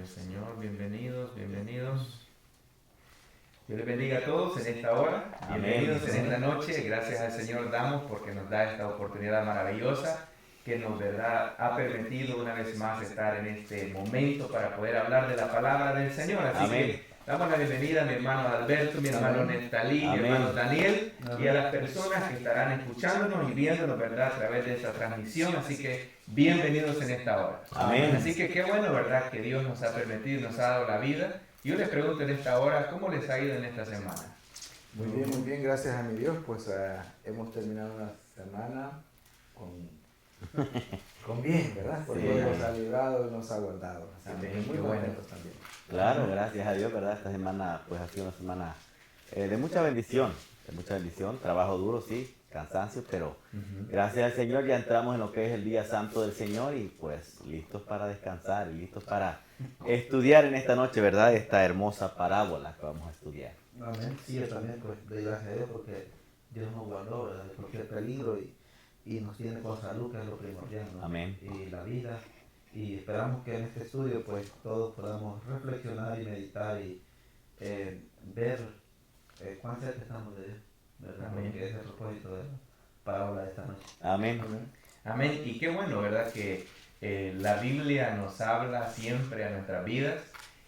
Gloria al Señor, bienvenidos, bienvenidos. Dios les bendiga a todos en esta hora, bienvenidos en esta noche. Gracias al Señor damos porque nos da esta oportunidad maravillosa que nos ¿verdad? Ha permitido una vez más estar en este momento para poder hablar de la palabra del Señor. Así que damos la bienvenida a mi hermano Alberto, mi hermano Neftalí, mi hermano Daniel y a las personas que estarán escuchándonos y viéndonos ¿verdad? A través de esta transmisión. Así que bienvenidos en esta hora. Amén. Así que qué bueno, ¿verdad? Que Dios nos ha permitido, nos ha dado la vida. Yo les pregunto en esta hora, ¿cómo les ha ido en esta semana? Muy bien, gracias a mi Dios, pues hemos terminado una semana con bien, ¿verdad? Porque Dios nos ha librado y nos ha guardado. Así que muy contentos también. Claro, gracias a Dios, ¿verdad? Esta semana pues ha sido una semana de mucha bendición, trabajo duro, sí, cansancio, pero gracias al Señor ya entramos en lo que es el día santo del Señor y pues listos para descansar y listos para estudiar en esta noche, ¿verdad? Esta hermosa parábola que vamos a estudiar. Amén. Sí, yo también pues doy gracias a Dios porque Dios nos guardó, ¿verdad? De cualquier peligro y nos tiene con salud, que es lo primordial, ¿no? Amén. Y la vida. Y esperamos que en este estudio pues todos podamos reflexionar y meditar y ver cuán cerca estamos de Dios, ¿verdad? Amén. Porque ese es el propósito de la parábola de esta noche. Amén. Amén. Y qué bueno, ¿verdad? Que la Biblia nos habla siempre a nuestras vidas.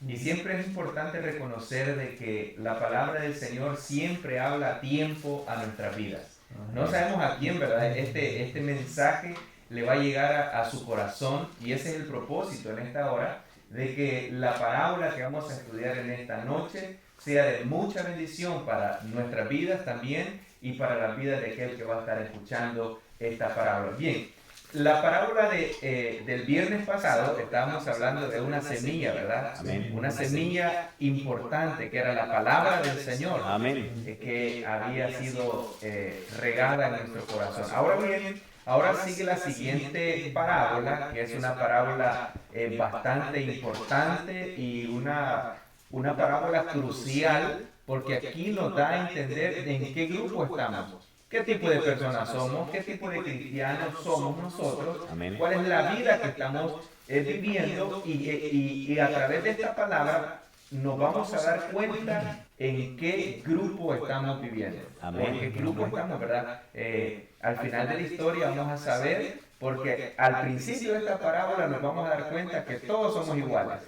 Y siempre es importante reconocer de que la palabra del Señor siempre habla a tiempo a nuestras vidas. No sabemos a quién, ¿verdad? Este mensaje le va a llegar a su corazón y ese es el propósito en esta hora, de que la parábola que vamos a estudiar en esta noche sea de mucha bendición para nuestras vidas también y para la vida de aquel que va a estar escuchando esta parábola. Bien. La parábola del viernes pasado estábamos hablando de una semilla, ¿verdad? Amén. Una semilla importante que era la palabra del Señor, Amén. que había sido regada en nuestro corazón. Ahora bien, ahora sigue la siguiente parábola, que es una parábola bastante importante y una parábola crucial, porque aquí nos da a entender en qué grupo estamos. ¿Qué tipo de personas somos? ¿Qué tipo de cristianos somos nosotros? Amén. ¿Cuál es la vida que estamos viviendo? Y a través de esta palabra nos vamos a dar cuenta en qué grupo estamos viviendo. Amén. O en qué grupo estamos, ¿verdad? Al final de la historia vamos a saber, porque al principio de esta parábola nos vamos a dar cuenta que todos somos iguales,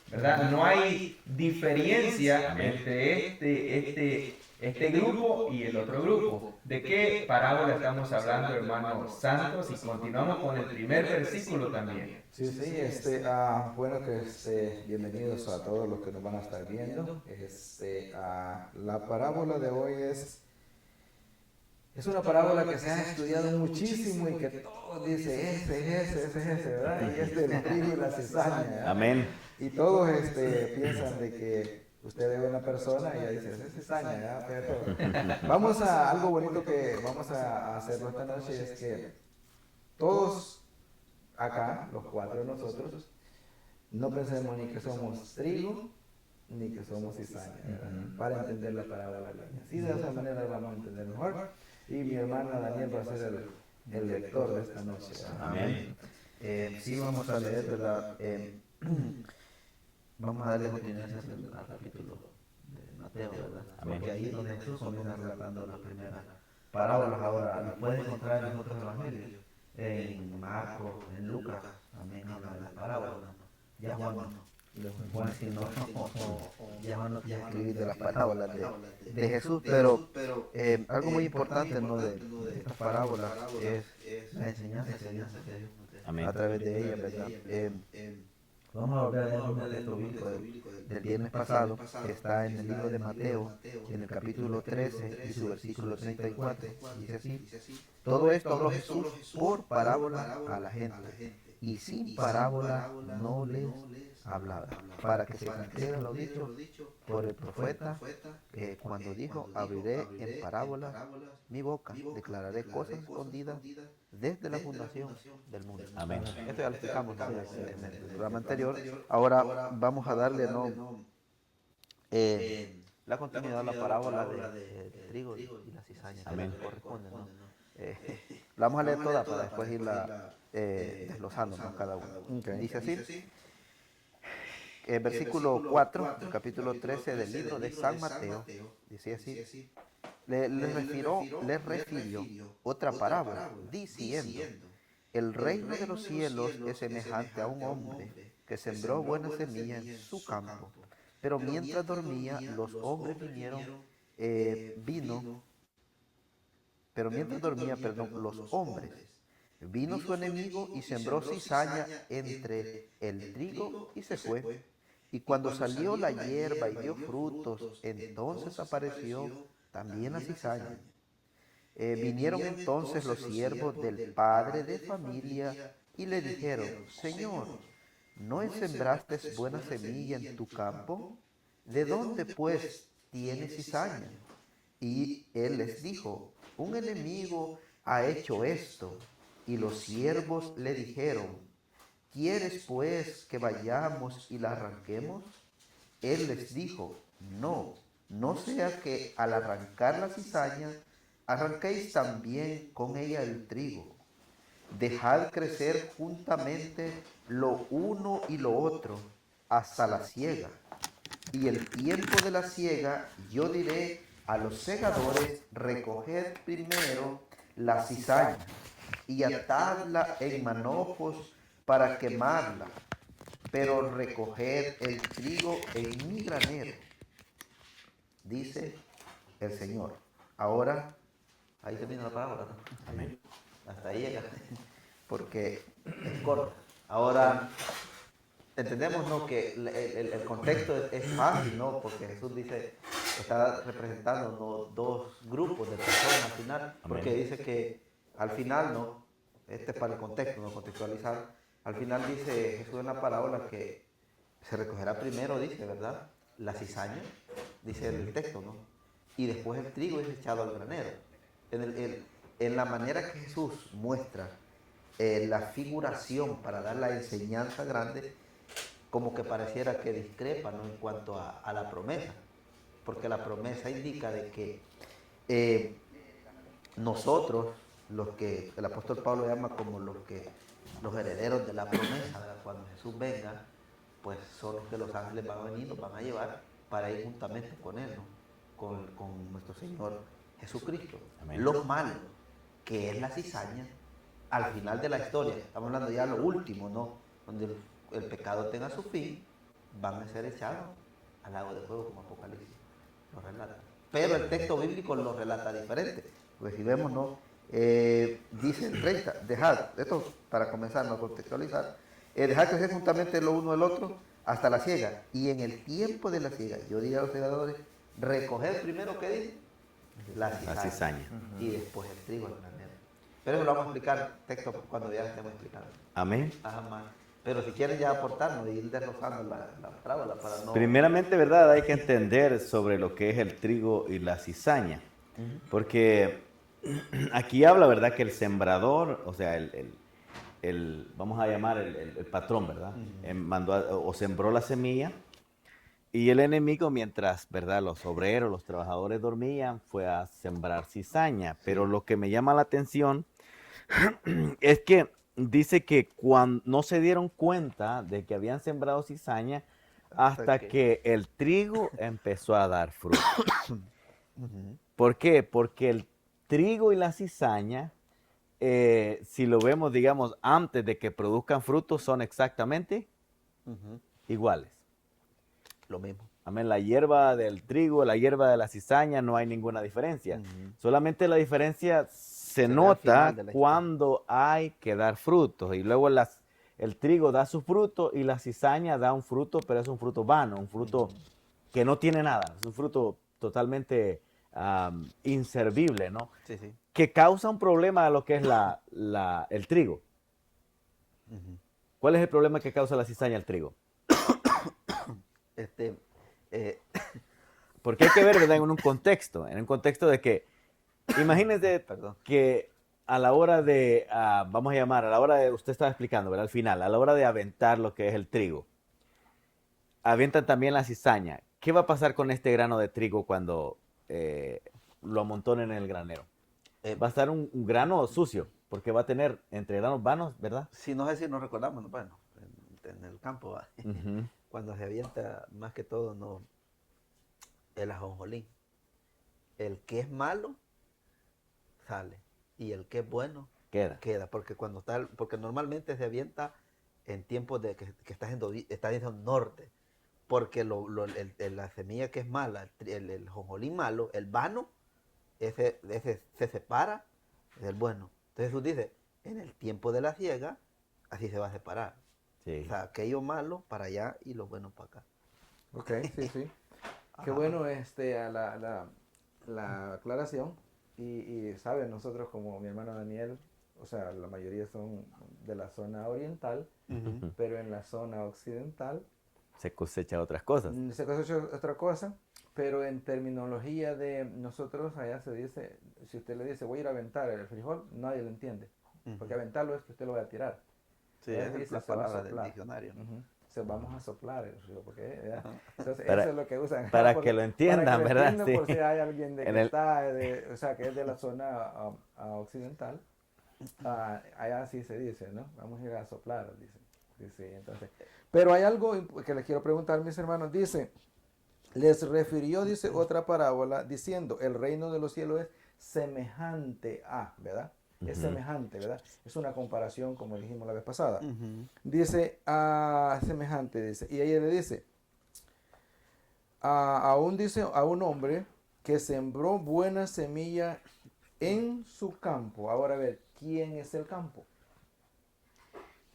¿verdad? No hay diferencia entre este grupo y el otro grupo. ¿De qué parábola estamos hablando, hermanos santos? Y continuamos con el primer versículo también. Sí, bueno, bienvenidos a todos los que nos van a estar viendo. La parábola de hoy es una parábola que se ha estudiado muchísimo y que todos dicen, ese, ¿verdad? Y el trigo y la cizaña. Amén. Y todos piensan de que usted ve a una persona y ya dice, es cizaña, ¿ya? Pero vamos a algo bonito que vamos a hacerlo esta noche, es que todos acá, los cuatro de nosotros, no pensemos ni que somos trigo, ni que somos cizaña, para entender la parábola. Así de esa manera vamos a entender mejor. Y mi hermana Daniel va a ser el lector de esta noche. Amén. Sí, vamos a leer, ¿verdad? Vamos a darle continuidad al capítulo de Mateo, ¿verdad? Amén. Porque ahí es donde Jesús comienza relatando las primeras parábolas. Ahora, las pueden encontrar en otros evangelios, en Marcos, en Lucas, también habla de las parábolas. Ya Juan no. Juan sí no, ya Juan no quiere escribir de las parábolas de Jesús, pero algo muy importante, ¿no? de estas parábolas es la enseñanza que Dios Amén. a través de ellas, ¿verdad? Vamos a volver a leer un texto bíblico del viernes pasado, que está en el libro de Mateo, en el capítulo 13 y su versículo 34. Dice así: todo esto habló Jesús por parábola a la gente, y sin parábola no les hablaba, para que se cumpliera lo dicho por el profeta, cuando dijo, abriré en parábola mi boca, declararé cosas escondidas desde la fundación del mundo. Amén. Esto ya lo explicamos, ¿no? en el programa anterior. Ahora vamos a darle, ¿no? La continuidad a la parábola del trigo y la cizaña, que Amén. le corresponde, ¿no? La vamos a leer toda para después irla desglosando, ¿no? Cada uno. Okay. Dice así: versículo 4, capítulo 13 del libro de San Mateo, dice así, le refirió otra parábola, diciendo, el reino de los cielos es semejante a un hombre que sembró buena semilla en su campo, pero mientras dormía, los hombres los hombres, vino su enemigo y sembró cizaña entre el trigo y se fue. Y cuando salió la hierba y dio frutos, entonces apareció también la cizaña. Vinieron entonces los siervos del padre de familia y le dijeron, Señor, ¿no sembraste buena semilla en tu campo? ¿De dónde pues tienes cizaña? Y él les dijo, un enemigo ha hecho esto. Y los siervos le dijeron, ¿quieres pues que vayamos y la arranquemos? Él les dijo, no, no sea que al arrancar la cizaña, arranquéis también con ella el trigo. Dejad crecer juntamente lo uno y lo otro hasta la siega. Y el tiempo de la siega, yo diré a los segadores, recoged primero la cizaña y atadla en manojos para quemarla, pero recoged el trigo en mi granero, dice el Señor. Ahora, ahí termina la parábola, ¿no? Amén. Hasta ahí llega, porque es corta. Ahora, entendemos, ¿no?, que el contexto es fácil, ¿no?, porque Jesús dice, está representando, ¿no?, dos grupos de personas al final, porque dice que al final, ¿no?, este es para el contexto, no contextualizar, al final dice Jesús en la parábola que se recogerá primero, dice, ¿verdad?, la cizaña, dice el texto, ¿no?, y después el trigo es echado al granero. En la manera que Jesús muestra la figuración para dar la enseñanza grande, como que pareciera que discrepa, ¿no?, en cuanto a la promesa, porque la promesa indica de que nosotros, los que el apóstol Pablo llama como los herederos de la promesa, ¿verdad?, cuando Jesús venga, pues son los que los ángeles van a venir, nos van a llevar para ir juntamente con Él, ¿no?, con nuestro Señor Jesucristo. Amén. Lo malo, que es la cizaña, al final de la historia, estamos hablando ya de lo último, ¿no?, donde el pecado tenga su fin, van a ser echados al lago de fuego, como Apocalipsis lo relata. Pero el texto bíblico lo relata diferente, porque si vemos, ¿no?, dice el 30, dejad, esto para comenzar a contextualizar, dejad crecer juntamente lo uno el otro hasta la siega, y en el tiempo de la siega, yo diría a los segadores, recoger primero, ¿qué dice? La cizaña. Y después el trigo al granero. Pero eso lo vamos a explicar texto cuando ya estemos explicando. Amén. Ajá. Pero si quieren ya aportarnos y ir desglosando la parábola para no... Primeramente, ¿verdad? Hay que entender sobre lo que es el trigo y la cizaña. Porque aquí habla, ¿verdad?, que el sembrador, o sea, vamos a llamar el patrón, ¿verdad?, mandó o sembró la semilla, y el enemigo, mientras, ¿verdad?, los obreros, los trabajadores dormían, fue a sembrar cizaña. Pero lo que me llama la atención es que dice que cuando no se dieron cuenta de que habían sembrado cizaña hasta que el trigo empezó a dar fruto. ¿Por qué? Porque el trigo y la cizaña, si lo vemos, digamos, antes de que produzcan frutos, son exactamente iguales. Lo mismo. Amén. La hierba del trigo, la hierba de la cizaña, no hay ninguna diferencia. Solamente la diferencia se nota cuando hay que dar frutos. Y luego el trigo da su fruto y la cizaña da un fruto, pero es un fruto vano, un fruto que no tiene nada. Es un fruto totalmente inservible, ¿no? Sí, sí. Que causa un problema a lo que es el trigo. ¿Cuál es el problema que causa la cizaña al trigo? Porque hay que ver, ¿verdad?, en un contexto de que, imagínense que a la hora de, vamos a llamar, a la hora de, usted estaba explicando, ¿verdad?, al final, a la hora de aventar lo que es el trigo, avientan también la cizaña. ¿Qué va a pasar con este grano de trigo cuando lo amontonen en el granero? Va a estar un grano sucio, porque va a tener entre granos vanos, ¿verdad? Si no sé si nos recordamos, bueno, en el campo, cuando se avienta, más que todo, no, el ajonjolí. El que es malo, sale. Y el que es bueno, Queda. porque porque normalmente se avienta en tiempos de que está en norte. Porque la semilla que es mala, el jonjolín malo, el vano, ese se separa del bueno. Entonces Jesús dice, en el tiempo de la siega, así se va a separar. Sí. O sea, aquello malo para allá y lo bueno para acá. Ok, sí, sí. Qué Ajá. bueno la aclaración. Y saben, nosotros como mi hermano Daniel, o sea, la mayoría son de la zona oriental, Ujú. pero en la zona occidental Se cosecha otras cosas. se conoce otra cosa, pero en terminología de nosotros allá se dice, si usted le dice voy a ir a aventar el frijol, nadie lo entiende, porque Ujú. aventarlo es que usted lo va a tirar. Sí, Allá esa se es dice la se va a palabra del soplar. diccionario. Ujú. Se vamos a soplar el frijol, porque Ajá. entonces Para- eso es lo que usan acá, Para que lo entiendan, para que lo ¿verdad? entiendan, Sí. por si hay alguien de En que el, está, o sea, que es de la zona occidental. Allá sí se dice, ¿no? Vamos a ir a soplar, dice. Sí, entonces. Pero hay algo que les quiero preguntar, mis hermanos. Dice, les refirió, dice, otra parábola diciendo, el reino de los cielos es semejante a, ¿verdad? Es Ujú. semejante, ¿verdad? Es una comparación, como dijimos la vez pasada. Ujú. Dice, semejante, dice. Y ella le dice, dice a un hombre que sembró buena semilla en su campo. Ahora a ver, ¿quién es el campo?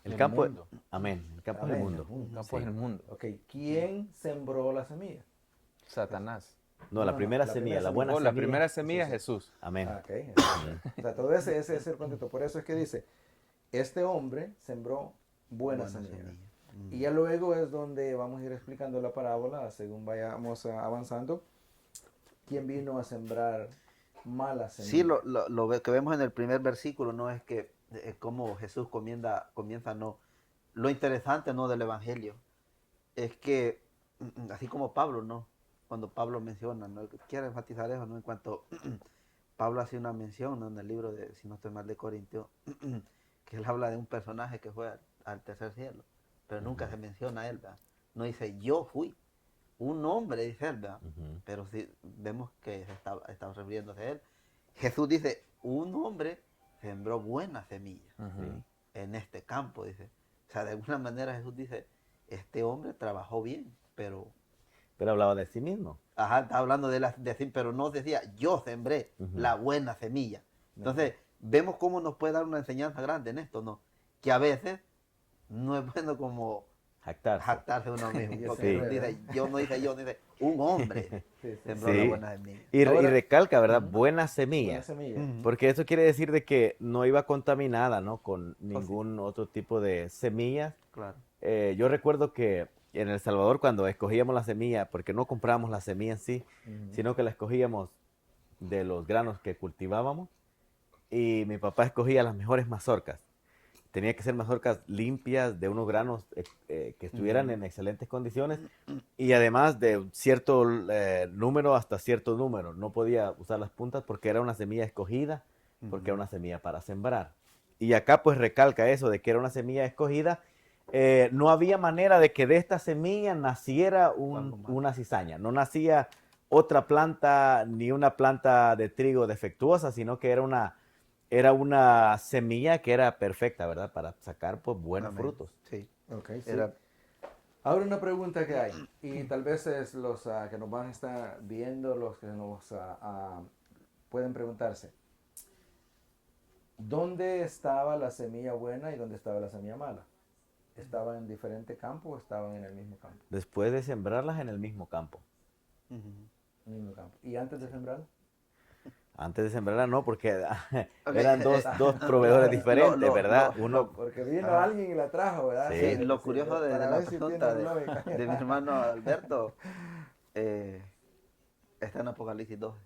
El El campo, mundo. amén. El campo es el Amén, el mundo. El mundo. campo es Sí. el mundo. Ok, ¿quién sembró la semilla? Satanás. No, la primera la semilla, primera la semilla. buena Oh, la semilla. primera semilla es Sí, sí. Jesús. Amén. Ok, o sea, todo ese es el contexto. Por eso es que dice, este hombre sembró buena Buena semilla. semilla. Y ya luego es donde vamos a ir explicando la parábola según vayamos avanzando. ¿Quién vino a sembrar mala Sí, semilla? que vemos en el primer versículo, no es que como Jesús comienza, no. Lo interesante, no, del Evangelio es que, así como Pablo, ¿no? Cuando Pablo menciona, ¿no? Quiero enfatizar eso, ¿no? En cuanto Pablo hace una mención, ¿no? En el libro de, si no estoy mal, de Corintios, que él habla de un personaje que fue al tercer cielo, pero nunca se menciona a él, ¿verdad? No dice, yo fui un hombre, dice él, ¿verdad? Ujú. Pero sí vemos que está refiriéndose a él. Jesús dice, un hombre sembró buena semilla Ujú. en este campo, dice. O sea, de alguna manera Jesús dice, este hombre trabajó bien, pero, Pero hablaba de sí mismo. ajá, está hablando pero no decía, yo sembré Ujú. la buena semilla. Entonces, vemos cómo nos puede dar una enseñanza grande en esto, ¿no? Que a veces no es bueno como Jactarse. jactarse uno mismo. Y Porque ese Jesús ¿verdad? dice, yo, dice, un hombre Sí, sí. sembró la Sí. buena semilla. Y Ahora, recalca, ¿verdad? ujú, Buena buena semilla. semilla. Ujú. Porque eso quiere decir de que no iba contaminada, ¿no? Con Oh, sí, ningún otro tipo de semillas. claro. Yo recuerdo que en El Salvador cuando escogíamos la semilla, porque no comprábamos la semilla en sí, Ujú. sino que la escogíamos de los granos que cultivábamos, y mi papá escogía las mejores mazorcas. Tenía que ser mazorcas limpias, de unos granos que estuvieran Ujú. en excelentes condiciones, y además de un cierto número hasta cierto número. No podía usar las puntas porque era una semilla escogida, porque era Ujú. una semilla para sembrar. Y acá pues recalca eso de que era una semilla escogida. No había manera de que de esta semilla naciera Algo malo. una cizaña. No nacía otra planta ni una planta de trigo defectuosa, sino que era una semilla que era perfecta, ¿verdad? Para sacar pues buenos Amén. frutos. Sí. Ok, sí. Era, Ahora una pregunta que hay, y tal vez es los que nos van a estar viendo, los que nos pueden preguntarse, ¿dónde estaba la semilla buena y dónde estaba la semilla mala? ¿Estaban en diferente campo o estaban en el mismo campo? Después de sembrarlas en el mismo campo. ujú. En el mismo campo. ¿Y antes de sembrar? Antes de sembrarlas no, porque Ok, eran dos proveedores diferentes, ¿verdad? Uno, Porque vino Ajá. alguien y la trajo, ¿verdad? Sí. Sí, lo curioso de para la ver si pregunta tiene lógica. de mi hermano Alberto eh, está en Apocalipsis 12.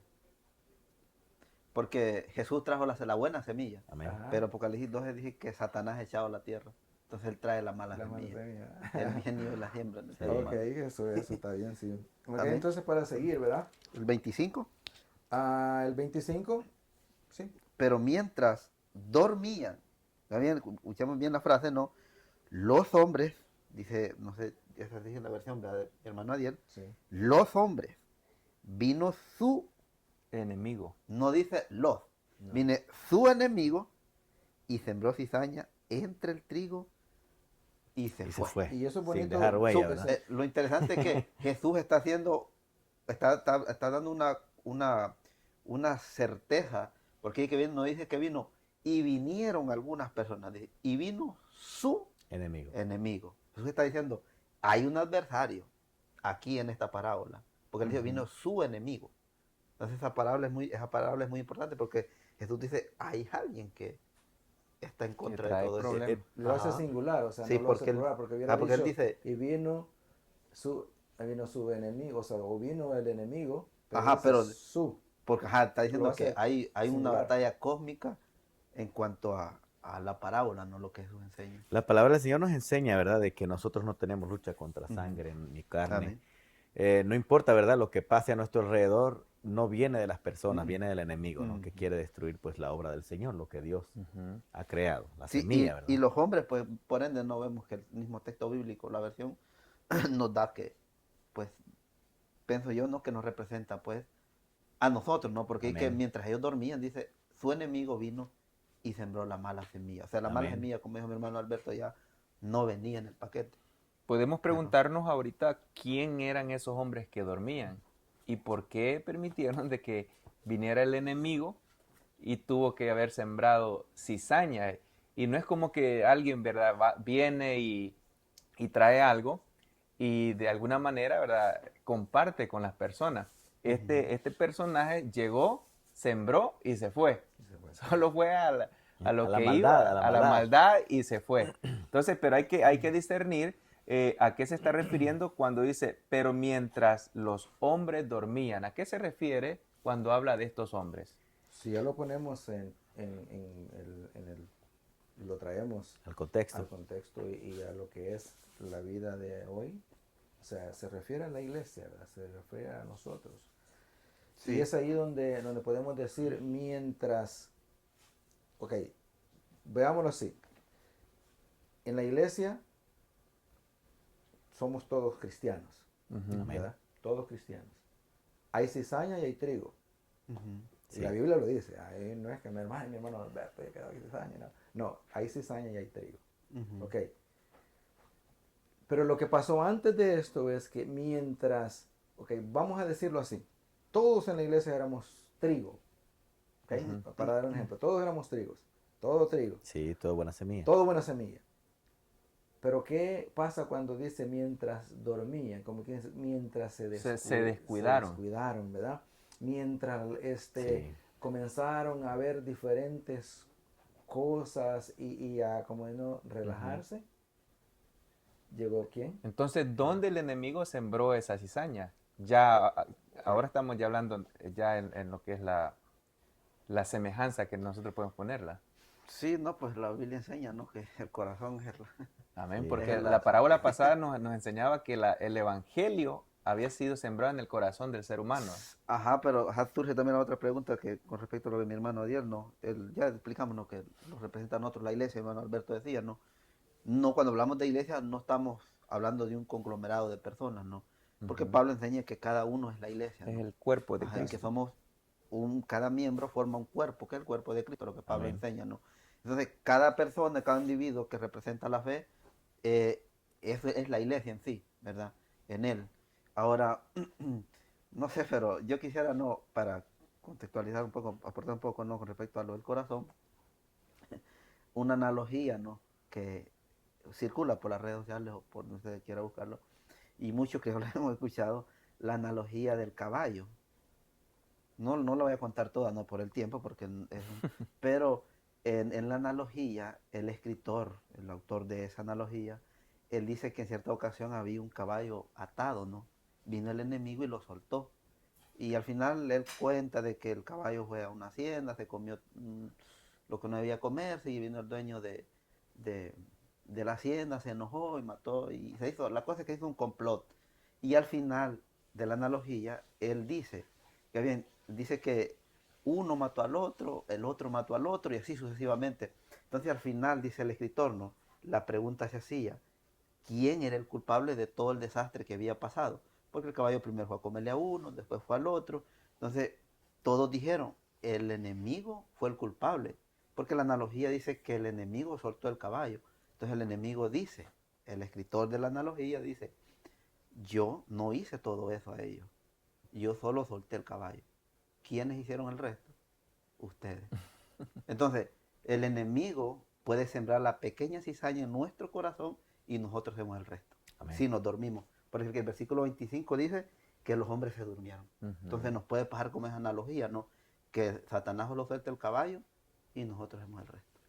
Porque Jesús trajo la buena semilla, amén. Ajá. pero Apocalipsis 12 dice que Satanás ha echado a la tierra. Entonces él trae la mala La mala semilla. semilla. El bien y la siembra en el ser Sí. Ok, humano. eso está bien, sí. Ok, Amén. entonces para seguir, ¿verdad? El 25. El 25, sí. Pero mientras dormían, ¿está bien? Escuchamos bien la frase, ¿no? Los hombres dice, no sé, esa dice la versión, ¿verdad?, de mi hermano Adiel, Sí. los hombres, vino su, Enemigo. no dice los, No. viene su enemigo y sembró cizaña entre el trigo y se Y se fue. fue. Y eso es Sin bonito. dejar huella, Su- ¿verdad? lo interesante es que Jesús está haciendo, está dando una certeza, porque ahí que viene, no dice que vino, y vinieron algunas personas, dice, y vino su Enemigo. enemigo. Jesús está diciendo, hay un adversario aquí en esta parábola, porque él dice, vino su enemigo. Entonces esa parábola es muy importante porque Jesús dice, hay alguien que está en contra de trae todo eso. problemas. Lo hace Ajá. singular, o sea, Sí, no lo hace porque él- plural, porque hubiera porque él dicho, dice- y vino su enemigo, o sea, o vino el enemigo, pero Ajá, dice pero su. porque está diciendo Lo que hace hay una singular. batalla cósmica en cuanto a la parábola, no lo que Jesús enseña. La palabra del Señor nos enseña, ¿verdad?, de que nosotros no tenemos lucha contra sangre ni carne. Amén. No importa, ¿verdad?, lo que pase a nuestro alrededor, no viene de las personas, Ujú. viene del enemigo, ¿no? Que Ujú. quiere destruir, pues, la obra del Señor, lo que Dios Ujú. ha creado, la Sí, semilla, ¿verdad? y los hombres, pues, por ende, no vemos que el mismo texto bíblico, la versión, nos da que, pues, pienso yo, ¿no?, que nos representa, pues, a nosotros, ¿no? Porque es que Amén. mientras ellos dormían, dice, su enemigo vino y sembró la mala semilla. O sea, la mala Amén. semilla, como dijo mi hermano Alberto, ya no venía en el paquete. Podemos preguntarnos ahorita quién eran esos hombres que dormían y por qué permitieron de que viniera el enemigo y tuvo que haber sembrado cizaña. Y no es como que alguien, ¿verdad?, viene y trae algo y de alguna manera, ¿verdad?, comparte con las personas. Este personaje llegó, sembró y se fue. Solo fue a lo A la que maldad, iba, a la a la maldad. maldad y se fue. Entonces, pero hay que discernir a qué se está refiriendo cuando dice, pero mientras los hombres dormían. ¿A qué se refiere cuando habla de estos hombres? Si ya lo ponemos lo traemos El contexto. al contexto y a lo que es la vida de hoy, o sea, se refiere a la iglesia, ¿verdad? Se refiere a nosotros. Sí. Y es ahí donde podemos decir mientras, ok, veámoslo así, en la iglesia somos todos cristianos, ¿verdad? Todos cristianos. Hay cizaña y hay trigo. Ujú. Y la Biblia lo dice, ahí no es que mi hermano Alberto ya quedó cizaña, no. No, hay cizaña y hay trigo. Ujú. Ok. Pero lo que pasó antes de esto es que mientras, ok, vamos a decirlo así, todos en la iglesia éramos trigo, ok, para dar un ejemplo, todos éramos trigos, todo trigo, Sí, todo buena semilla. todo buena semilla. Pero ¿qué pasa cuando dice mientras dormían? Como que dice, mientras se descuidaron. se descuidaron, ¿verdad? Mientras Sí. comenzaron a ver diferentes cosas y a como no relajarse. ¿Llegó quién? Entonces, ¿dónde el enemigo sembró esa cizaña? Ya, ahora estamos ya hablando ya en lo que es la semejanza que nosotros podemos ponerla. Sí, no, pues la Biblia enseña, ¿no?, que el corazón es Amén. Sí. Porque Es la parábola pasada nos enseñaba que el evangelio había sido sembrado en el corazón del ser humano. Ajá, pero surge también la otra pregunta que con respecto a lo de mi hermano Adiel, ¿no? Ya explicamos, ¿no?, que nos representa a nosotros la iglesia, mi hermano Alberto decía, ¿no? No, cuando hablamos de iglesia no estamos hablando de un conglomerado de personas, ¿no? Porque Pablo enseña que cada uno es la iglesia, Es ¿no? el cuerpo de Ajá, y que Cristo. somos cada miembro forma un cuerpo, que es el cuerpo de Cristo, lo que Pablo Amén. enseña, ¿no? Entonces, cada persona, cada individuo que representa la fe, es la iglesia en sí, ¿verdad? En él. Ahora, no sé, pero yo quisiera, no, para contextualizar un poco, aportar un poco, ¿no?, con respecto a lo del corazón, una analogía, ¿no?, que circula por las redes sociales o por donde usted quiera buscarlo, y muchos que lo hemos escuchado, la analogía del caballo. No la voy a contar toda, no por el tiempo, porque pero en la analogía, el escritor, el autor de esa analogía, él dice que en cierta ocasión había un caballo atado, ¿no? Vino el enemigo y lo soltó. Y al final él cuenta de que el caballo fue a una hacienda, se comió lo que no debía comerse, y vino el dueño de la hacienda, se enojó y mató, y se hizo, la cosa es que hizo un complot. Y al final de la analogía, él dice que bien, dice que uno mató al otro, el otro mató al otro, y así sucesivamente. Entonces al final, dice el escritor, ¿no?, la pregunta se hacía, quién era el culpable de todo el desastre que había pasado. Porque el caballo primero fue a comerle a uno, después fue al otro. Entonces, todos dijeron, el enemigo fue el culpable. Porque la analogía dice que el enemigo soltó el caballo. Entonces el enemigo dice, el escritor de la analogía dice, yo no hice todo eso a ellos. Yo solo solté el caballo. ¿Quiénes hicieron el resto? Ustedes. Entonces, el enemigo puede sembrar la pequeña cizaña en nuestro corazón y nosotros hacemos el resto. Amén. Si nos dormimos. Por ejemplo, el versículo 25 dice que los hombres se durmieron. Entonces nos puede pasar como esa analogía, ¿no? Que Satanás solo suelta el caballo y nosotros hacemos el resto.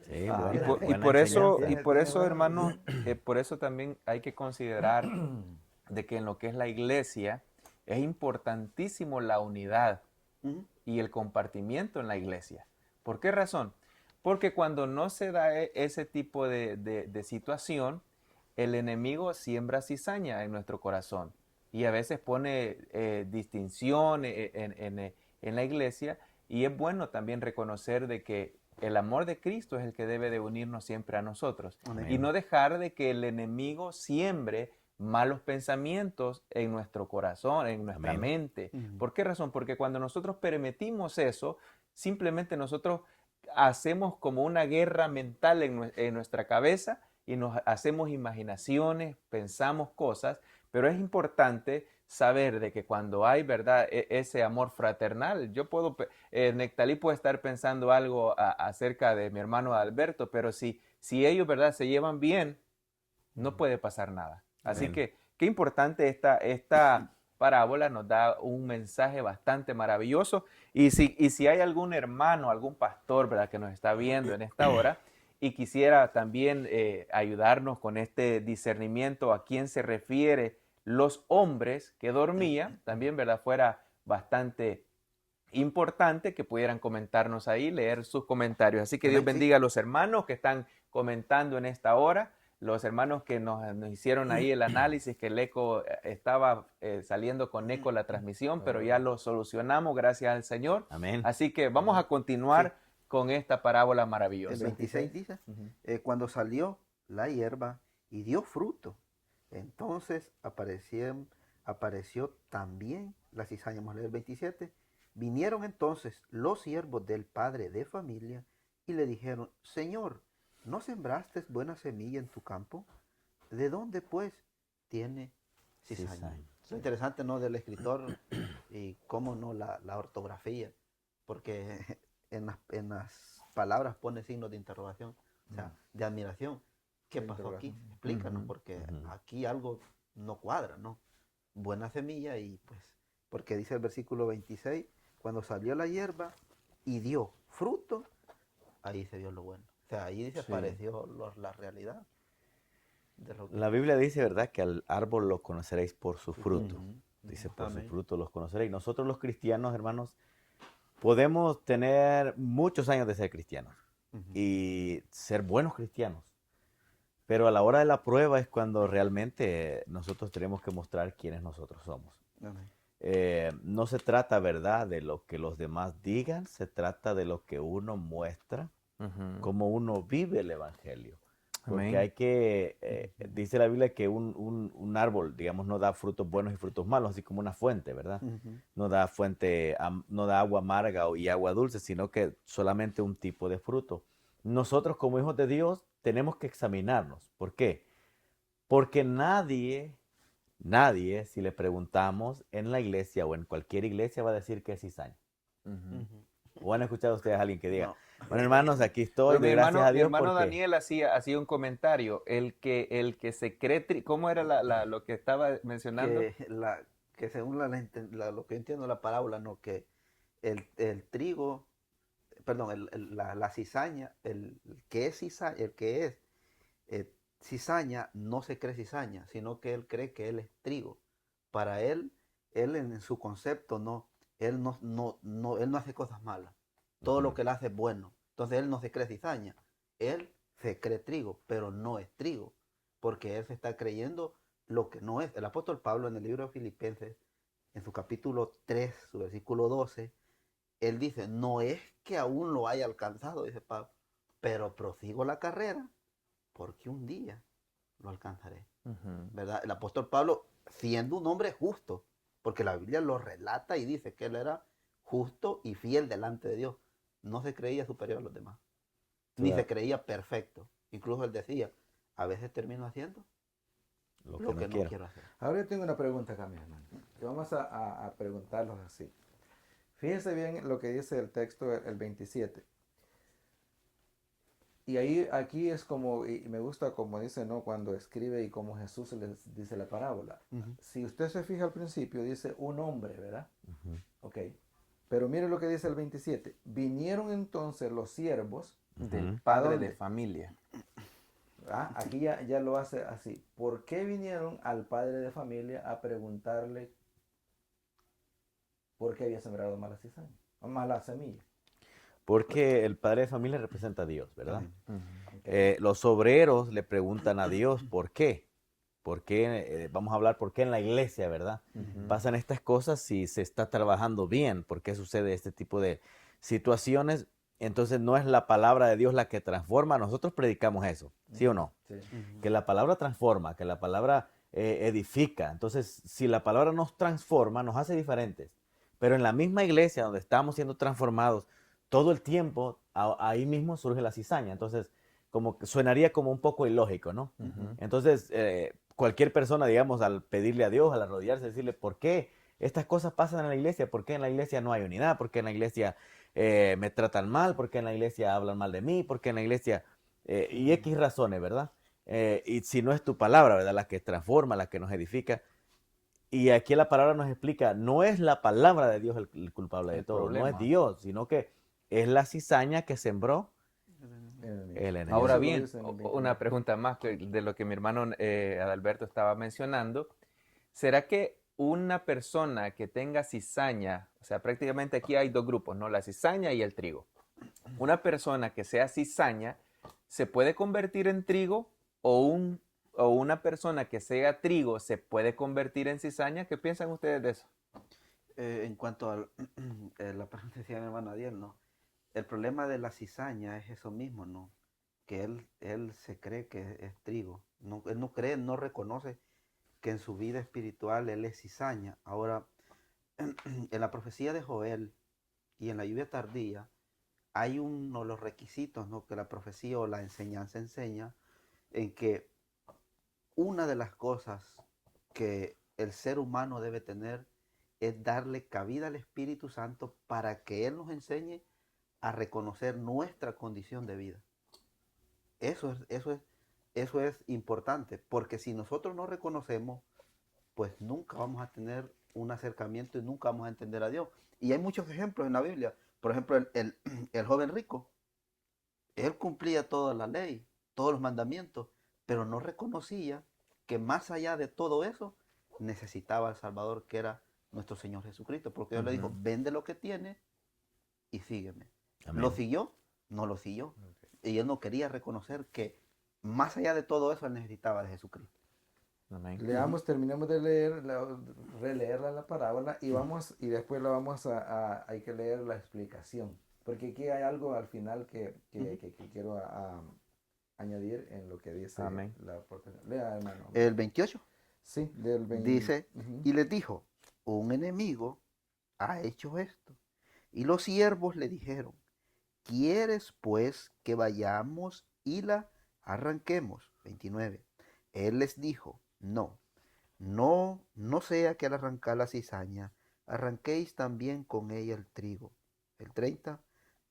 Sí, Y buena- por, y buena por eso, enseñanza. y por eso, hermano, por eso también hay que considerar de que en lo que es la iglesia es importantísimo la unidad Ujú. y el compartimiento en la iglesia. ¿Por qué razón? Porque cuando no se da ese tipo de situación, el enemigo siembra cizaña en nuestro corazón y a veces pone distinción en la iglesia, y es bueno también reconocer de que el amor de Cristo es el que debe de unirnos siempre a nosotros Amén. y no dejar de que el enemigo siembre malos pensamientos en nuestro corazón, en nuestra Amén. mente. Ujú. ¿Por qué razón? Porque cuando nosotros permitimos eso, simplemente nosotros hacemos como una guerra mental en nuestra cabeza y nos hacemos imaginaciones, pensamos cosas, pero es importante saber de que cuando hay, ¿verdad?, ese amor fraternal, yo puedo, Nectalí puede estar pensando algo acerca de mi hermano Alberto, pero si ellos, ¿verdad?, se llevan bien, no puede pasar nada. Así Amén. que qué importante esta parábola, nos da un mensaje bastante maravilloso. Y si hay algún hermano, algún pastor, ¿verdad?, que nos está viendo en esta hora y quisiera también ayudarnos con este discernimiento a quién se refiere los hombres que dormían, también, ¿verdad?, fuera bastante importante que pudieran comentarnos ahí, leer sus comentarios. Así que Dios Amén, sí. bendiga a los hermanos que están comentando en esta hora, los hermanos que nos hicieron ahí el análisis, que el eco estaba saliendo con eco la transmisión, pero ya lo solucionamos gracias al Señor. Amén. Así que vamos a continuar con esta parábola maravillosa. El 26 dice, Ujú. cuando salió la hierba y dio fruto, entonces apareció también la cizaña. Vamos a leer el 27. Vinieron entonces los siervos del padre de familia y le dijeron, Señor, ¿no sembraste buena semilla en tu campo? ¿De dónde pues tiene cizaña? Cizaña. Es interesante, ¿no?, del escritor y cómo no la ortografía, porque en las palabras pone signos de interrogación, o sea, de admiración. ¿Qué pasó aquí? Explícanos, Ujú. porque Ujú. aquí algo no cuadra, ¿no? Buena semilla y pues, porque dice el versículo 26, cuando salió la hierba y dio fruto, ahí se vio lo bueno. O sea, ahí dice, Sí. apareció la realidad de lo que... La Biblia dice, ¿verdad?, que al árbol lo conoceréis por su fruto. Ujú. Dice, por su Amén. fruto los conoceréis. Nosotros los cristianos, hermanos, podemos tener muchos años de ser cristianos Ujú. y ser buenos cristianos. Pero a la hora de la prueba es cuando realmente nosotros tenemos que mostrar quiénes nosotros somos. Amén. No se trata, ¿verdad?, de lo que los demás digan, se trata de lo que uno muestra, Ujú. cómo uno vive el Evangelio. Porque Amén. hay que, dice la Biblia que un árbol, digamos, no da frutos buenos y frutos malos, así como una fuente, ¿verdad? Ujú. No da no da agua amarga y agua dulce, sino que solamente un tipo de fruto. Nosotros como hijos de Dios tenemos que examinarnos. ¿Por qué? Porque nadie, si le preguntamos en la iglesia o en cualquier iglesia, va a decir que es cizaña. Ujú. Ujú. ¿O han escuchado ustedes a alguien que diga, No. bueno, hermanos, aquí estoy, Pero doy gracias a mi Dios hermano porque... Daniel hacía un comentario, el que se cree, ¿cómo era lo que estaba mencionando? Que según lo que yo entiendo de la parábola, no, que el trigo, perdón, la cizaña, el que es cizaña, no se cree cizaña, sino que él cree que él es trigo. Para él en su concepto él no hace cosas malas. Todo lo Ujú. que él hace es bueno. Entonces él no se cree cizaña, él se cree trigo, pero no es trigo, porque él se está creyendo lo que no es. El apóstol Pablo en el libro de Filipenses, en su capítulo 3, su versículo 12, él dice, no es que aún lo haya alcanzado, dice Pablo, pero prosigo la carrera porque un día lo alcanzaré. Ujú. ¿Verdad? El apóstol Pablo, siendo un hombre justo, porque la Biblia lo relata y dice que él era justo y fiel delante de Dios, no se creía superior a los demás, ni se Claro. creía perfecto. Incluso él decía, a veces termino haciendo Lo lo que que no no quiero. quiero hacer. Ahora yo tengo una pregunta acá, mi hermano. Y vamos a preguntarlos así. Fíjense bien lo que dice el texto, el 27. Y ahí, aquí es como, y me gusta como dice, ¿no? Cuando escribe y como Jesús les dice la parábola. Ujú. Si usted se fija al principio, dice un hombre, ¿verdad? Ujú. Ok. Pero mire lo que dice el 27. Vinieron entonces los siervos. Del Ujú. ¿A padre de dónde? familia. Ah, aquí ya lo hace así. ¿Por qué vinieron al padre de familia a preguntarle por qué había sembrado mala cizaña? O mala semilla. Porque el padre de familia representa a Dios, ¿verdad? Amén. Ujú. Ok. Los obreros le preguntan a Dios por qué. ¿Por qué? Vamos a hablar por qué en la iglesia, ¿verdad? Ujú. Pasan estas cosas si se está trabajando bien. ¿Por qué sucede este tipo de situaciones? Entonces no es la palabra de Dios la que transforma. Nosotros predicamos eso, ¿sí o no? Sí. Ujú. Que la palabra transforma, que la palabra edifica. Entonces, si la palabra nos transforma, nos hace diferentes. Pero en la misma iglesia donde estamos siendo transformados todo el tiempo, ahí mismo surge la cizaña. Entonces, como que sonaría como un poco ilógico, ¿no? Ujú. Entonces, cualquier persona, digamos, al pedirle a Dios, al arrodillarse, decirle, ¿por qué estas cosas pasan en la iglesia? ¿Por qué en la iglesia no hay unidad? ¿Por qué en la iglesia me tratan mal? ¿Por qué en la iglesia hablan mal de mí? ¿Por qué en la iglesia... y X razones, ¿verdad? Y si no es tu palabra, ¿verdad? La que transforma, la que nos edifica. Y aquí la palabra nos explica, no es la palabra de Dios el culpable de El todo, no es problema. Dios, sino que es la cizaña que sembró Enemigo. el enemigo. Ahora Eso lo bien, dice en el una 29. pregunta más de lo que mi hermano Adalberto estaba mencionando. ¿Será que una persona que tenga cizaña, o sea, prácticamente aquí hay dos grupos, ¿no? La cizaña y el trigo. Una persona que sea cizaña se puede convertir en trigo o una persona que sea trigo se puede convertir en cizaña? ¿Qué piensan ustedes de eso? En cuanto a la pregunta que decía mi hermano Adiel, ¿no? El problema de la cizaña es eso mismo, ¿no? Que él se cree que es trigo. No, él no cree, no reconoce que en su vida espiritual él es cizaña. Ahora, en la profecía de Joel y en la lluvia tardía, hay uno de los requisitos, ¿no? Que la profecía o la enseñanza enseña, en que una de las cosas que el ser humano debe tener es darle cabida al Espíritu Santo para que Él nos enseñe a reconocer nuestra condición de vida. Eso es importante, porque si nosotros no reconocemos, pues nunca vamos a tener un acercamiento y nunca vamos a entender a Dios. Y hay muchos ejemplos en la Biblia. Por ejemplo, el joven rico, él cumplía toda la ley, todos los mandamientos, pero no reconocía que más allá de todo eso necesitaba al Salvador, que era nuestro Señor Jesucristo, porque Dios le dijo, Ujú. vende lo que tienes y sígueme. ¿Lo Amén. siguió? No lo siguió. Y él no quería reconocer que más allá de todo eso él necesitaba de Jesucristo. Amén. Leamos, terminemos de leer, releer la parábola y vamos, y después la vamos hay que leer la explicación. Porque aquí hay algo al final que quiero añadir en lo que dice Amén. la portada. Lea, hermano. El 28 Sí, del 20. dice, Ujú. y les dijo, un enemigo ha hecho esto. Y los siervos le dijeron, ¿quieres pues que vayamos y la arranquemos? 29. Él les dijo, no, no sea que al arrancar la cizaña, arranquéis también con ella el trigo. El 30.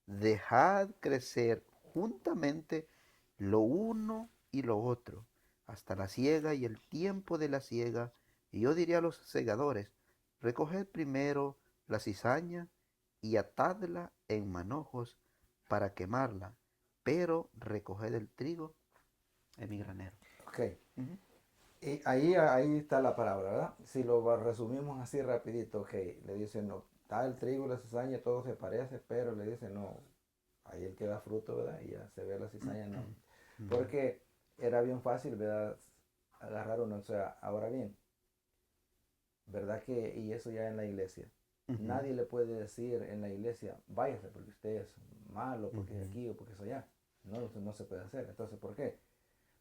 Dejad crecer juntamente lo uno y lo otro, hasta la siega y el tiempo de la siega. Y yo diría a los segadores, recoged primero la cizaña y atadla en manojos para quemarla, pero recoged el trigo en mi granero. Ok. Ujú. Y ahí está la palabra, ¿verdad? Si lo resumimos así rapidito, ok, le dice no, está el trigo, la cizaña, todo se parece, pero le dice no, ahí el que da fruto, ¿verdad? Y ya se ve la cizaña, no. Porque era bien fácil, ¿verdad? Agarrar uno, o sea, ahora bien, ¿verdad que, y eso ya en la iglesia, Ujú. nadie le puede decir en la iglesia, váyase porque usted es malo, porque es Ujú. aquí o porque es allá. No, eso no se puede hacer. Entonces, ¿por qué?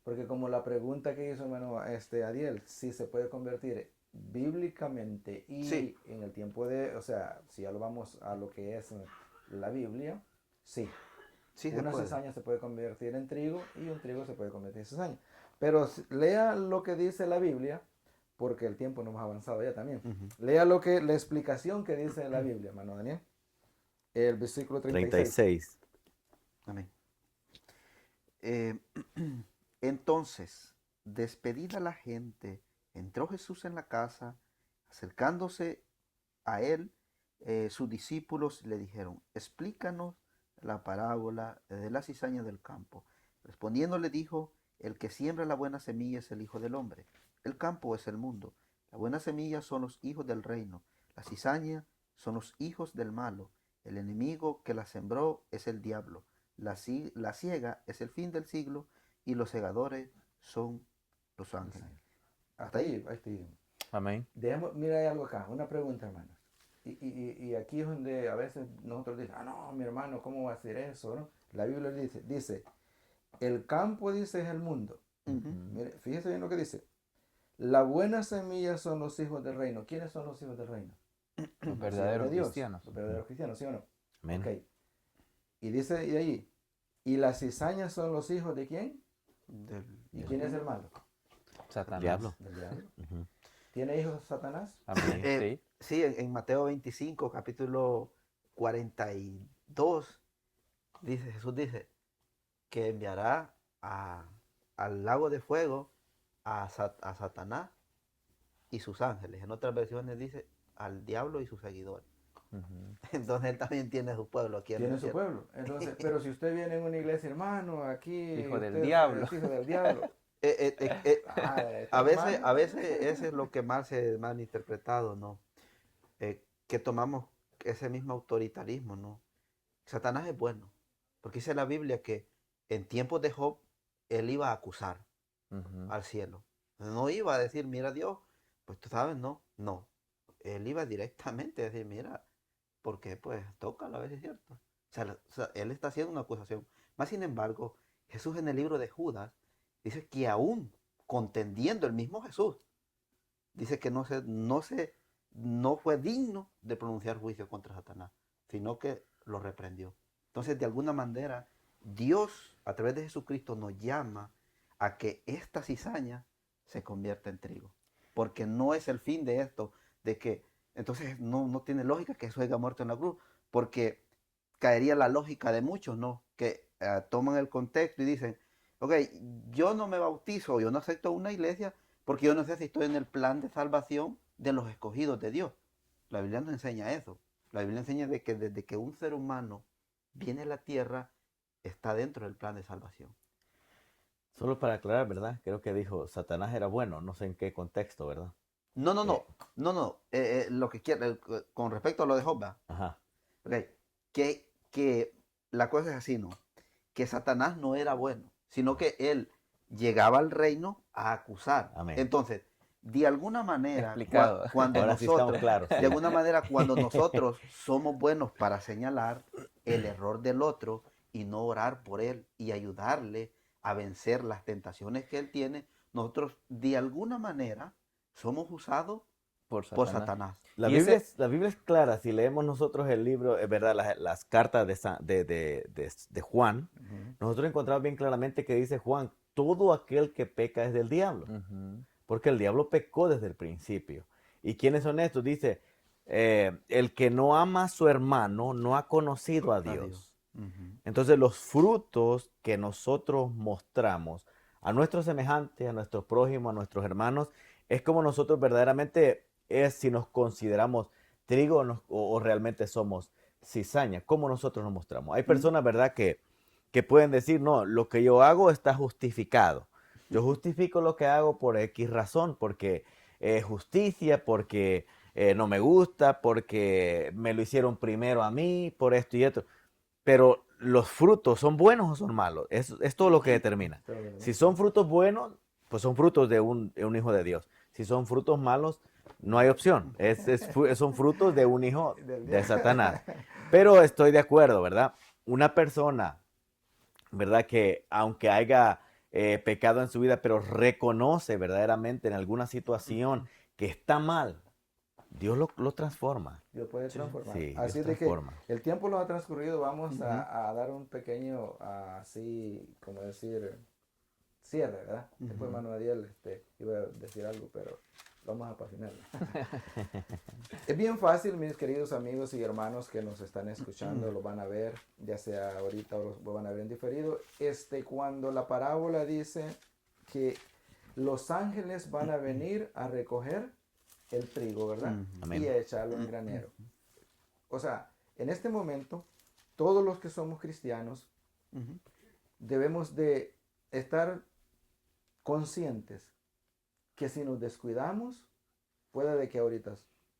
Porque como la pregunta que hizo hermano Adiel, si se puede convertir bíblicamente y Sí. en el tiempo de, o sea, si ya lo vamos a lo que es la Biblia, sí. Sí se Una puede. cizaña se puede convertir en trigo y un trigo se puede convertir en cizaña. Pero lea lo que dice la Biblia, porque el tiempo no hemos avanzado ya también. Ujú. Lea la explicación que dice la Biblia, hermano Daniel. El versículo 36. 36. Amén. Eh, entonces, despedida la gente, entró Jesús en la casa, acercándose a él, sus discípulos le dijeron, explícanos la parábola de la cizaña del campo. Respondiendo le dijo, el que siembra la buena semilla es el Hijo del Hombre. El campo es el mundo. La buena semilla son los hijos del reino. La cizaña son los hijos del malo. El enemigo que la sembró es el diablo. La siega es el fin del siglo y los segadores son los ángeles. Hasta ahí, ahí. Amén. Mira, hay algo acá, una pregunta, hermanos. Y aquí es donde a veces nosotros decimos, no, mi hermano, ¿cómo va a hacer eso? ¿No? La Biblia dice, el campo, dice, es el mundo. Ujú. Mire, fíjese bien lo que dice. La buena semilla son los hijos del reino. ¿Quiénes son los hijos del reino? Los verdaderos de Dios, cristianos. Los verdaderos cristianos, ¿sí o no? Amén. Ok. Y dice, y ahí, ¿y las cizañas son los hijos de quién? ¿Y quién es el malo? Satanás. Diablo. Del diablo. Ujú. ¿Tiene hijos Satanás? Amén. Sí. Sí, en Mateo 25, capítulo 42, Jesús dice que enviará al lago de fuego a Satanás y sus ángeles. En otras versiones dice al diablo y sus seguidores. Ujú. Entonces él también tiene su pueblo aquí en Tiene el su cielo. pueblo. Entonces, pero si usted viene en una iglesia, hermano, aquí Hijo del usted diablo. es hijo del diablo. A veces ese es lo que más se ha interpretado, ¿no? Que tomamos ese mismo autoritarismo, ¿no? Satanás es bueno, porque dice la Biblia que en tiempos de Job él iba a acusar Ujú. al cielo. No iba a decir, mira Dios, pues tú sabes, no, no. Él iba directamente a decir, mira, porque pues toca a veces, ¿cierto? O sea, él está haciendo una acusación. Más sin embargo, Jesús en el libro de Judas dice que aún contendiendo el mismo Jesús, dice que no fue digno de pronunciar juicio contra Satanás, sino que lo reprendió. Entonces, de alguna manera, Dios, a través de Jesucristo, nos llama a que esta cizaña se convierta en trigo. Porque no es el fin de esto, de que, entonces no tiene lógica que Jesús haya muerto en la cruz, porque caería la lógica de muchos, ¿no? Que toman el contexto y dicen, ok, yo no me bautizo, yo no acepto una iglesia, porque yo no sé si estoy en el plan de salvación de los escogidos de Dios. La Biblia no enseña eso. La Biblia enseña de que desde que un ser humano viene a la tierra, está dentro del plan de salvación. Solo para aclarar, ¿verdad? Creo que dijo, Satanás era bueno, no sé en qué contexto, ¿verdad? No. Lo que quiere, con respecto a lo de Job, ¿va? Ajá. Ok, que la cosa es así, ¿no? Que Satanás no era bueno, sino que él llegaba al reino a acusar. Amén. Entonces, de alguna manera, Explicado. cuando Ahora sí estamos nosotros, claros. de Sí. alguna manera, cuando nosotros somos buenos para señalar el error del otro y no orar por él y ayudarle a vencer las tentaciones que él tiene, nosotros de alguna manera somos usados Por por Satanás. Satanás. La Y Biblia, ese- la Biblia es clara. Si leemos nosotros el libro, es verdad, las cartas de Juan, nosotros encontramos bien claramente que dice Juan, todo aquel que peca es del diablo. Ujú. Porque el diablo pecó desde el principio. ¿Y quiénes son estos? Dice, el que no ama a su hermano no ha conocido a Dios. Entonces los frutos que nosotros mostramos a nuestros semejantes, a nuestros prójimos, a nuestros hermanos, es como nosotros verdaderamente es si nos consideramos trigo o realmente somos cizaña, como nosotros nos mostramos. Hay personas, ¿verdad?, que pueden decir, no, lo que yo hago está justificado. Yo justifico lo que hago por X razón, porque justicia, porque no me gusta, porque me lo hicieron primero a mí, por esto y esto. Pero los frutos, ¿son buenos o son malos? Es todo lo que determina. Si son frutos buenos, pues son frutos de un hijo de Dios. Si son frutos malos, no hay opción. Son frutos de un hijo de Satanás. Pero estoy de acuerdo, ¿verdad? Una persona, ¿verdad? Que aunque haya pecado en su vida, pero reconoce verdaderamente en alguna situación que está mal, Dios lo transforma. Dios puede transformar. Sí, Dios Así de que transforma. el tiempo lo ha transcurrido, vamos a dar un pequeño, así, como decir, cierre, ¿verdad? Después Manuel iba a decir algo, pero vamos a pasinar. Es bien fácil, mis queridos amigos y hermanos que nos están escuchando, lo van a ver, ya sea ahorita o lo van a ver en diferido. Cuando la parábola dice que los ángeles van a venir a recoger el trigo, ¿verdad? Amén. Y a echarlo en granero. O sea, en este momento, todos los que somos cristianos debemos de estar conscientes que si nos descuidamos, puede de que ahorita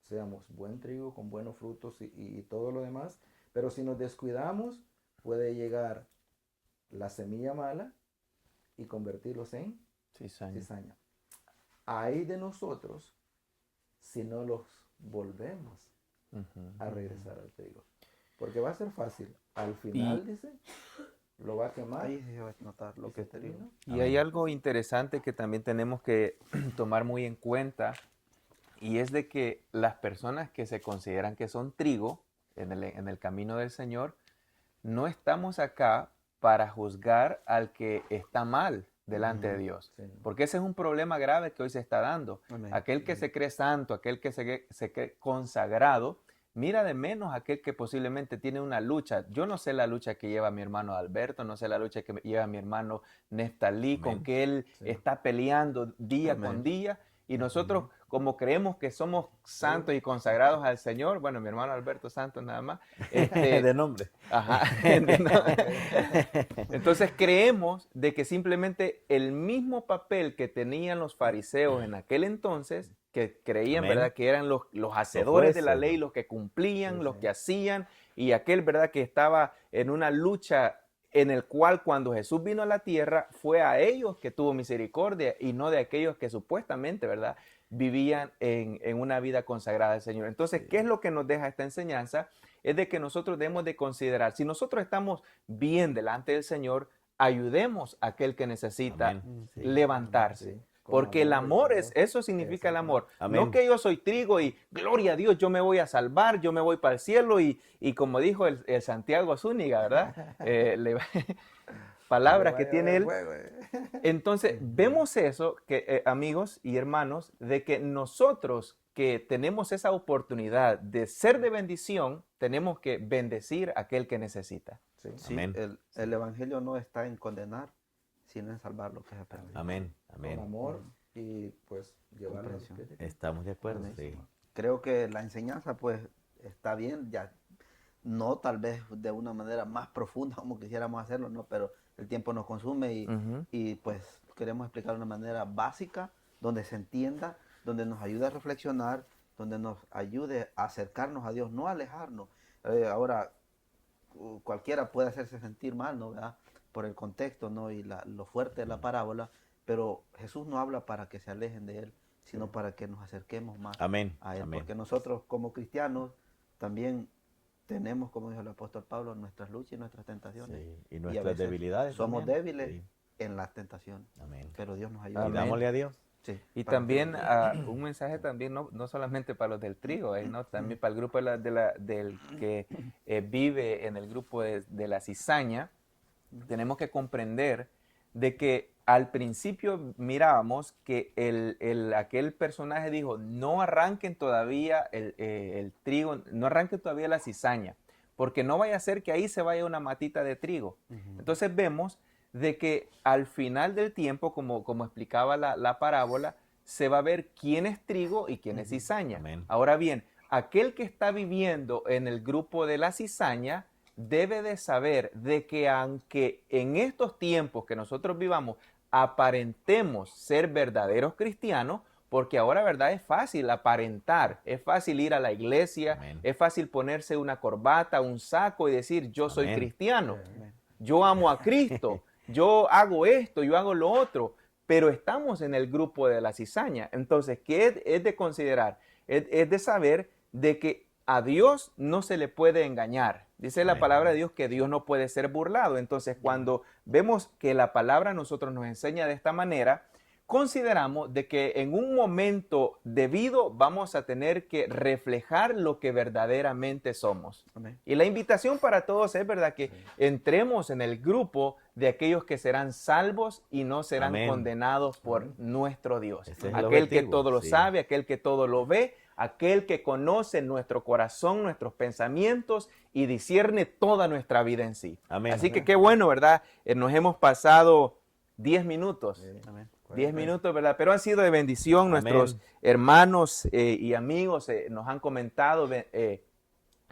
seamos buen trigo con buenos frutos y todo lo demás, pero si nos descuidamos, puede llegar la semilla mala y convertirlos en cizaña. Hay de nosotros si no los volvemos a regresar al trigo. Porque va a ser fácil. Al final, dice, lo va a quemar. Ahí se va a notar lo que te digo. Y hay algo interesante que también tenemos que tomar muy en cuenta, y es de que las personas que se consideran que son trigo en el camino del Señor, no estamos acá para juzgar al que está mal delante de Dios. Sí. Porque ese es un problema grave que hoy se está dando. Amén. Aquel que se cree santo, aquel que se cree consagrado, mira de menos a aquel que posiblemente tiene una lucha. Yo no sé la lucha que lleva mi hermano Alberto, no sé la lucha que lleva mi hermano Neftalí, con que él está peleando día con día. Y nosotros, como creemos que somos santos y consagrados al Señor, bueno, mi hermano Alberto santo nada más. De nombre. Ajá. Entonces creemos de que simplemente el mismo papel que tenían los fariseos en aquel entonces, que creían, Amén. ¿verdad?, que eran los hacedores de la jueces, ley, ¿no? los que cumplían, Sí, los sí. que hacían, y aquel, ¿verdad?, que estaba en una lucha en el cual cuando Jesús vino a la tierra fue a ellos que tuvo misericordia y no de aquellos que supuestamente, ¿verdad?, vivían en una vida consagrada al Señor. Entonces, ¿qué es lo que nos deja esta enseñanza? Es de que nosotros debemos de considerar, si nosotros estamos bien delante del Señor, ayudemos a aquel que necesita Amén. Sí. levantarse. Sí. Con Porque el amor y es, todo. eso significa el amor. Amén. No que yo soy trigo y gloria a Dios, yo me voy a salvar, yo me voy para el cielo y como dijo el Santiago Zúñiga, ¿verdad? Palabras que tiene él. Entonces, vemos eso, que, amigos y hermanos, de que nosotros que tenemos esa oportunidad de ser de bendición, tenemos que bendecir a aquel que necesita. Sí. Sí, Amén. el evangelio no está en condenar, sino en salvar lo que se perdido. Amén. Con Amén. amor y pues llevarlo a los Comprensión. pies de Cristo. Estamos de acuerdo. Sí. Creo que la enseñanza pues está bien, ya no tal vez de una manera más profunda como quisiéramos hacerlo, ¿no? Pero el tiempo nos consume y pues queremos explicar de una manera básica, donde se entienda, donde nos ayude a reflexionar, donde nos ayude a acercarnos a Dios, no a alejarnos. Ahora, cualquiera puede hacerse sentir mal, ¿no? ¿Verdad? Por el contexto, ¿no? Y lo fuerte de la parábola, pero Jesús no habla para que se alejen de Él, sino para que nos acerquemos más Amén. a Él. Amén. Porque nosotros como cristianos también tenemos, como dijo el apóstol Pablo, nuestras luchas y nuestras tentaciones. Sí. Y a nuestras veces debilidades. somos también. débiles Sí. en las tentaciones, Amén. pero Dios nos ayuda. Y Amén. dámosle a Dios. Sí, Y para también que- un mensaje también, no solamente para los del trigo, ¿no? También para el grupo del que vive en el grupo de la cizaña, tenemos que comprender de que al principio mirábamos que aquel personaje dijo, no arranquen todavía el trigo, no arranquen todavía la cizaña, porque no vaya a ser que ahí se vaya una matita de trigo. Entonces vemos de que al final del tiempo, como explicaba la parábola, se va a ver quién es trigo y quién es cizaña. Amén. Ahora bien, aquel que está viviendo en el grupo de la cizaña debe de saber de que aunque en estos tiempos que nosotros vivamos aparentemos ser verdaderos cristianos, porque ahora, ¿verdad? Es fácil aparentar, es fácil ir a la iglesia, Amén. es fácil ponerse una corbata, un saco y decir, yo soy Amén. cristiano, yo amo a Cristo, yo hago esto, yo hago lo otro, pero estamos en el grupo de la cizaña. Entonces, ¿qué es de considerar? Es de saber de que a Dios no se le puede engañar. Dice la palabra de Dios que Dios no puede ser burlado. Entonces, cuando vemos que la palabra a nosotros nos enseña de esta manera, consideramos de que en un momento debido vamos a tener que reflejar lo que verdaderamente somos. Amén. Y la invitación para todos es verdad que entremos en el grupo de aquellos que serán salvos y no serán Amén. condenados por nuestro Dios. Ese es el Aquel que objetivo, todo lo sí. sabe, aquel que todo lo ve, aquel que conoce nuestro corazón, nuestros pensamientos y discierne toda nuestra vida en sí. Amén. Así que qué bueno, ¿verdad? Nos hemos pasado 10 minutos. Amén. 10 minutos, ¿verdad? Pero han sido de bendición. Amén. Nuestros hermanos y amigos nos han comentado. Les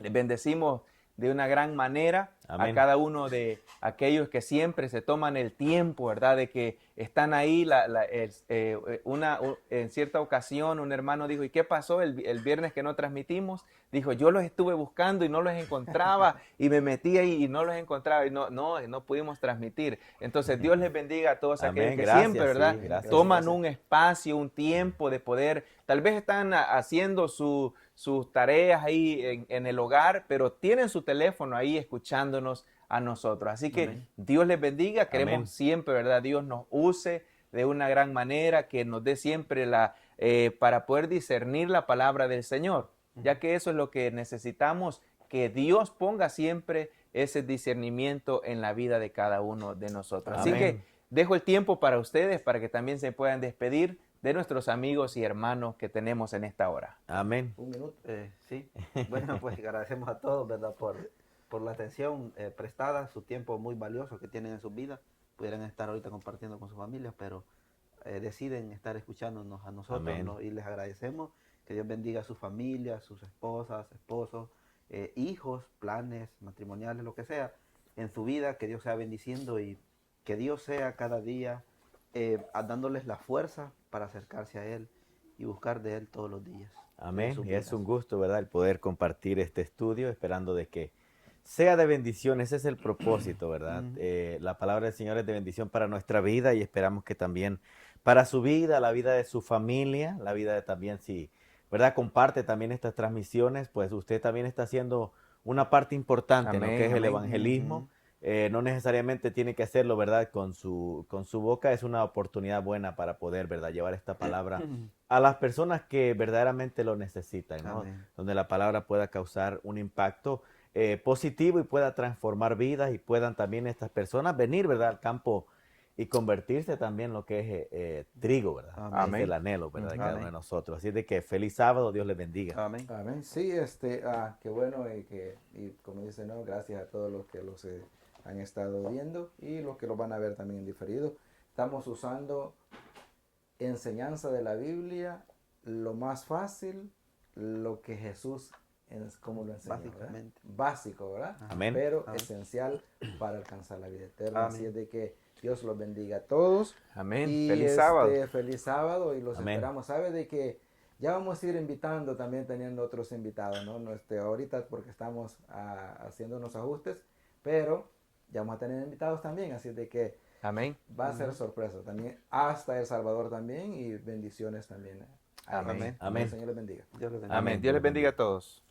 bendecimos de una gran manera Amén. a cada uno de aquellos que siempre se toman el tiempo, ¿verdad? De que están ahí. En cierta ocasión un hermano dijo, ¿y qué pasó el viernes que no transmitimos? Dijo, yo los estuve buscando y no los encontraba y me metí ahí y no los encontraba y no pudimos transmitir. Entonces Dios les bendiga a todos Amén. aquellos que Gracias, siempre, ¿verdad? sí, gracias. Toman un espacio, un tiempo de poder, tal vez están haciendo sus tareas ahí en el hogar, pero tienen su teléfono ahí escuchándonos a nosotros. Así que Amén. Dios les bendiga. Queremos Amén. siempre, ¿verdad? Dios nos use de una gran manera, que nos dé siempre para poder discernir la palabra del Señor, ya que eso es lo que necesitamos, que Dios ponga siempre ese discernimiento en la vida de cada uno de nosotros. Así Amén. que dejo el tiempo para ustedes, para que también se puedan despedir de nuestros amigos y hermanos que tenemos en esta hora. Amén. Un minuto. Sí. Bueno, pues agradecemos a todos, ¿verdad? Por la atención prestada, su tiempo muy valioso que tienen en sus vidas. Pudieran estar ahorita compartiendo con sus familias, pero deciden estar escuchándonos a nosotros, Amén. ¿no? Y les agradecemos. Que Dios bendiga a sus familias, sus esposas, esposos, hijos, planes matrimoniales, lo que sea, en su vida. Que Dios sea bendiciendo y que Dios sea cada día dándoles la fuerza para acercarse a Él y buscar de Él todos los días. Amén. En sus Y es vidas. un gusto, ¿verdad? El poder compartir este estudio, esperando de que sea de bendición. Ese es el propósito, ¿verdad? Ujú. La palabra del Señor es de bendición para nuestra vida y esperamos que también para su vida, la vida de su familia, la vida de también, si, ¿verdad? Comparte también estas transmisiones, pues usted también está haciendo una parte importante, ¿no? Amén, Que es el amén. evangelismo. Ujú. No necesariamente tiene que hacerlo, ¿verdad? Con su boca. Es una oportunidad buena para poder, ¿verdad? Llevar esta palabra a las personas que verdaderamente lo necesitan, ¿no? Amén. Donde la palabra pueda causar un impacto positivo y pueda transformar vidas y puedan también estas personas venir, ¿verdad? Al campo y convertirse también en lo que es trigo, ¿verdad? Amén. Es el anhelo, ¿verdad? De cada uno de Amén. nosotros. Así de que feliz sábado, Dios les bendiga. Amén. Amén. Sí, qué bueno y como dice, no, gracias a todos los que los han estado viendo y los que los van a ver también en diferido. Estamos usando enseñanza de la Biblia, lo más fácil, lo que Jesús, como lo enseñó, ¿verdad? Básicamente. Básico, ¿verdad? Amén. Pero Amén. esencial para alcanzar la vida eterna. Amén. Así es de que Dios los bendiga a todos. Amén. Y Feliz sábado. feliz sábado y los Amén. esperamos. Sabe de que ya vamos a ir invitando también teniendo otros invitados, ¿no? Ahorita porque estamos haciendo unos ajustes, pero ya vamos a tener invitados también, así de que Amén. va a ser sorpresa también, hasta El Salvador también y bendiciones también. Amén. Amén. El Señor les bendiga. Dios les bendiga. Amén. Dios les bendiga a todos.